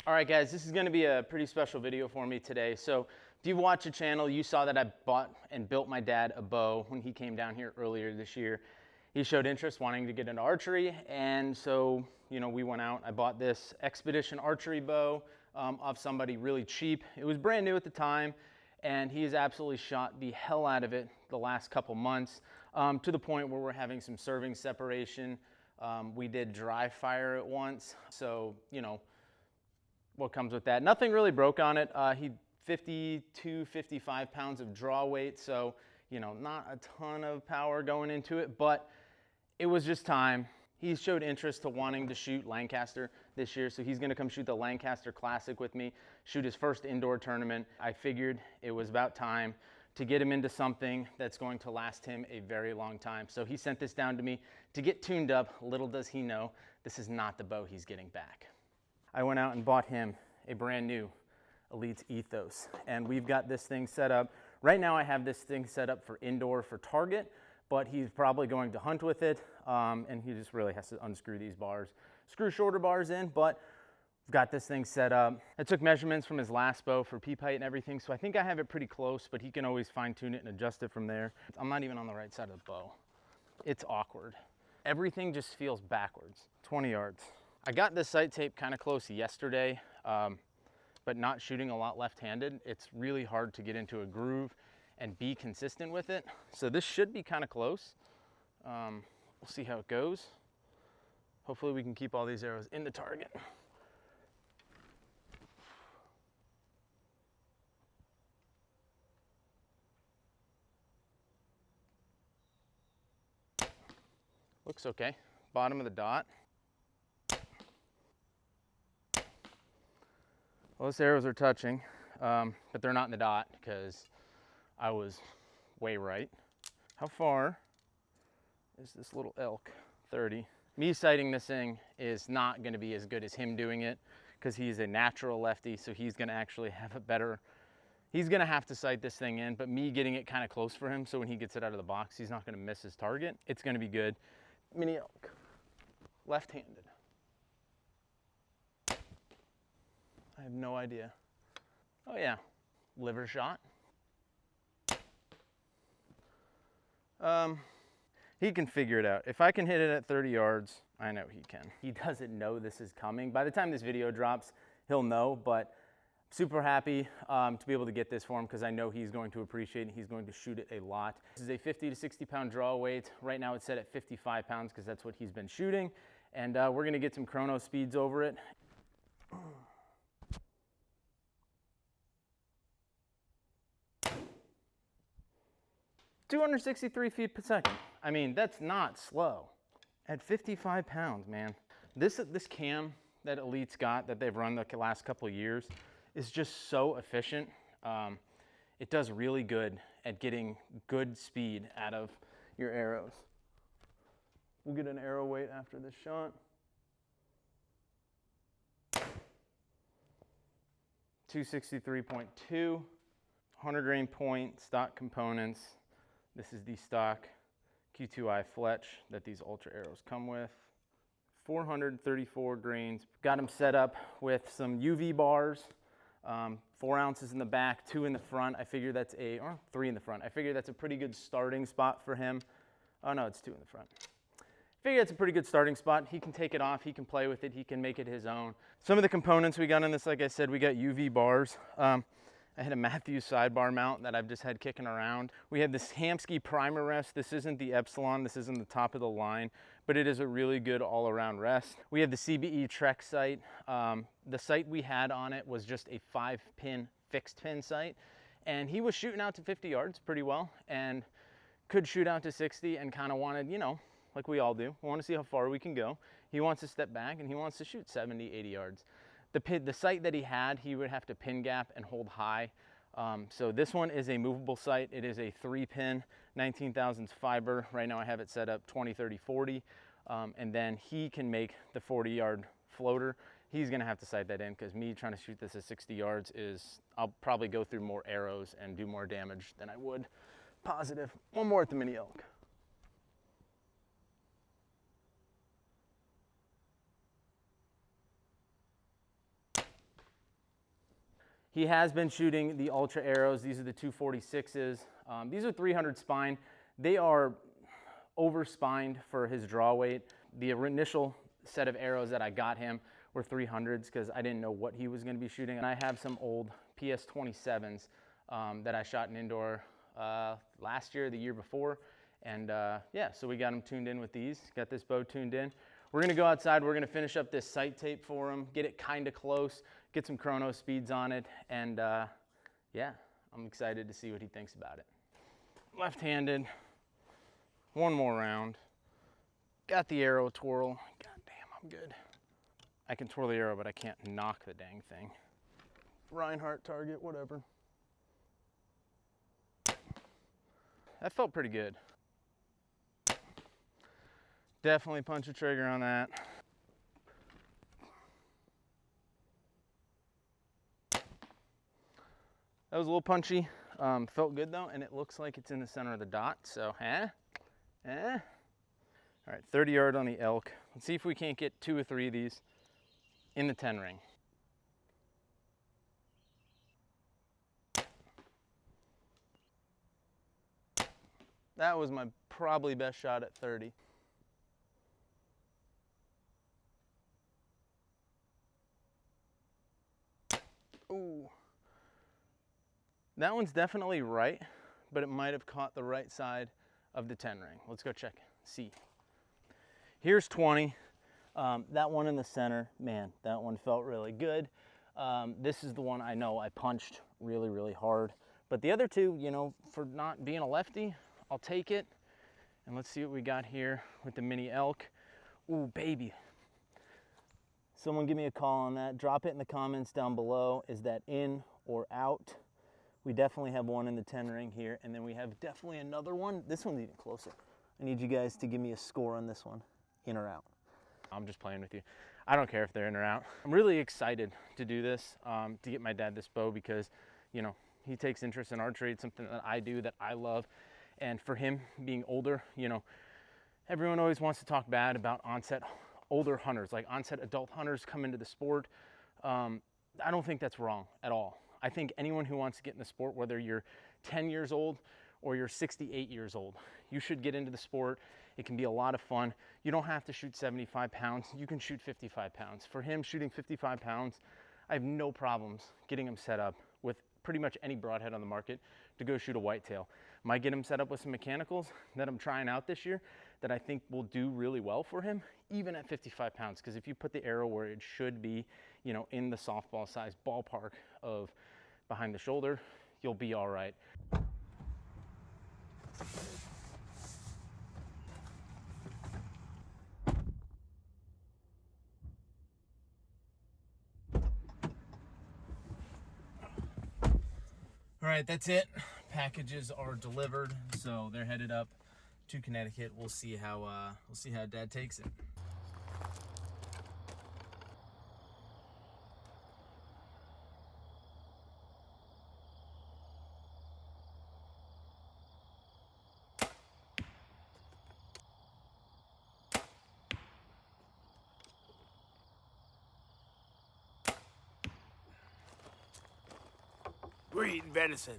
All right, guys, this is going to be a pretty special video for me today. So if you watch the channel, you saw that I bought and built my dad a bow when he came down here earlier this year. He showed interest wanting to get into archery, and so we went out. I bought this Expedition archery bow off somebody really cheap. It was brand new at the time, and he has absolutely shot the hell out of it the last couple months, to the point where we're having some serving separation. We did dry fire at once, so what comes with that. Nothing really broke on it. He 52, 55 pounds of draw weight, so not a ton of power going into it, but it was just time. He showed interest to wanting to shoot Lancaster this year, so he's going to come shoot the Lancaster Classic with me, shoot his first indoor tournament. I figured it was about time to get him into something that's going to last him a very long time. So he sent this down to me to get tuned up. Little does he know, this is not the bow he's getting back. I went out and bought him a brand new Elite's Ethos, and we've got this thing set up. Right now I have this thing set up for indoor for target, but he's probably going to hunt with it, and he just really has to unscrew these bars, screw shorter bars in, but I've got this thing set up. I took measurements from his last bow for peep height and everything, so I think I have it pretty close, but he can always fine tune it and adjust it from there. I'm not even on the right side of the bow. It's awkward. Everything just feels backwards. 20 yards. I got this sight tape kind of close yesterday, but not shooting a lot left-handed. It's really hard to get into a groove and be consistent with it. So this should be kind of close. We'll see how it goes. Hopefully we can keep all these arrows in the target. Looks okay. Bottom of the dot. Well, those arrows are touching, but they're not in the dot because I was way right. How far is this little elk? 30. Me sighting this thing is not going to be as good as him doing it because he's a natural lefty, so he's going to actually have a better, he's going to have to sight this thing in, but me getting it kind of close for him so when he gets it out of the box, he's not going to miss his target. It's going to be good. Mini elk, left-handed. I have no idea. Oh yeah, liver shot. He can figure it out. If I can hit it at 30 yards, I know he can. He doesn't know this is coming. By the time this video drops, he'll know, but super happy to be able to get this for him because I know he's going to appreciate it. He's going to shoot it a lot. This is a 50 to 60 pound draw weight. Right now it's set at 55 pounds because that's what he's been shooting. And we're gonna get some chrono speeds over it. 263 feet per second. I mean, that's not slow. At 55 pounds, man. This cam that Elite's got, that they've run the last couple of years, is just so efficient. It does really good at getting good speed out of your arrows. We'll get an arrow weight after this shot. 263.2, 100 grain point, stock components. This is the stock Q2i Fletch that these Ultra arrows come with. 434 grains. Got them set up with some UV bars, 4 ounces in the back, 2 in the front. I figure that's or 3 in the front. I figure that's a pretty good starting spot for him. Oh no, it's 2 in the front. I figure that's a pretty good starting spot. He can take it off, he can play with it, he can make it his own. Some of the components we got in this, like I said, we got UV bars. I had a Matthews sidebar mount that I've just had kicking around. We have this Hamsky primer rest. This isn't the Epsilon, this isn't the top of the line, but it is a really good all-around rest. We have the CBE Trek sight. The sight we had on it was just a 5-pin fixed pin sight, and he was shooting out to 50 yards pretty well and could shoot out to 60 and kind of wanted, like we all do, we want to see how far we can go. He wants to step back and he wants to shoot 70, 80 yards. The sight that he had, he would have to pin gap and hold high. So this one is a movable sight. It is a 3-pin, 19 thousandths fiber. Right now I have it set up 20, 30, 40. And then he can make the 40-yard floater. He's gonna have to sight that in because me trying to shoot this at 60 yards is, I'll probably go through more arrows and do more damage than I would. Positive. One more at the mini elk. He has been shooting the Ultra arrows. These are the 246s. These are 300 spine. They are over-spined for his draw weight. The initial set of arrows that I got him were 300s because I didn't know what he was going to be shooting. And I have some old PS27s that I shot in indoor last year, the year before. And yeah, so we got him tuned in with these. Got this bow tuned in. We're gonna go outside, we're gonna finish up this sight tape for him, get it kinda close, get some chrono speeds on it, and yeah, I'm excited to see what he thinks about it. Left-handed, one more round. Got the arrow twirl. God damn, I'm good. I can twirl the arrow, but I can't knock the dang thing. Reinhardt target, whatever. That felt pretty good. Definitely punch a trigger on that. That was a little punchy. Felt good though, and it looks like it's in the center of the dot, so All right, 30 yard on the elk. Let's see if we can't get 2 or 3 of these in the 10 ring. That was my probably best shot at 30. Ooh. That one's definitely right, but it might have caught the right side of the 10 ring. Let's go check, see. Here's 20. That one in the center, man, that one felt really good. This is the one I know I punched really, really hard. But the other two, you know, for not being a lefty, I'll take it. And let's see what we got here with the mini elk. Ooh, baby. Someone give me a call on that. Drop it in the comments down below. Is that in or out? We definitely have one in the 10 ring here, and then we have definitely another one. This one's even closer. I need you guys to give me a score on this one, in or out. I'm just playing with you. I don't care if they're in or out. I'm really excited to do this, to get my dad this bow because, you know, he takes interest in archery. It's something that I do, that I love. And for him being older, you know, everyone always wants to talk bad about onset older hunters, like onset adult hunters come into the sport. I don't think that's wrong at all. I think anyone who wants to get in the sport, whether you're 10 years old or you're 68 years old, you should get into the sport. It can be a lot of fun. You don't have to shoot 75 pounds. You can shoot 55 pounds. For him, shooting 55 pounds, I have no problems getting him set up with pretty much any broadhead on the market to go shoot a whitetail. Might get him set up with some mechanicals that I'm trying out this year that I think will do really well for him, even at 55 pounds. Because if you put the arrow where it should be, you know, in the softball size ballpark of behind the shoulder, you'll be all right. All right, that's it. Packages are delivered, so they're headed up to Connecticut. We'll see how Dad takes it. We're eating venison.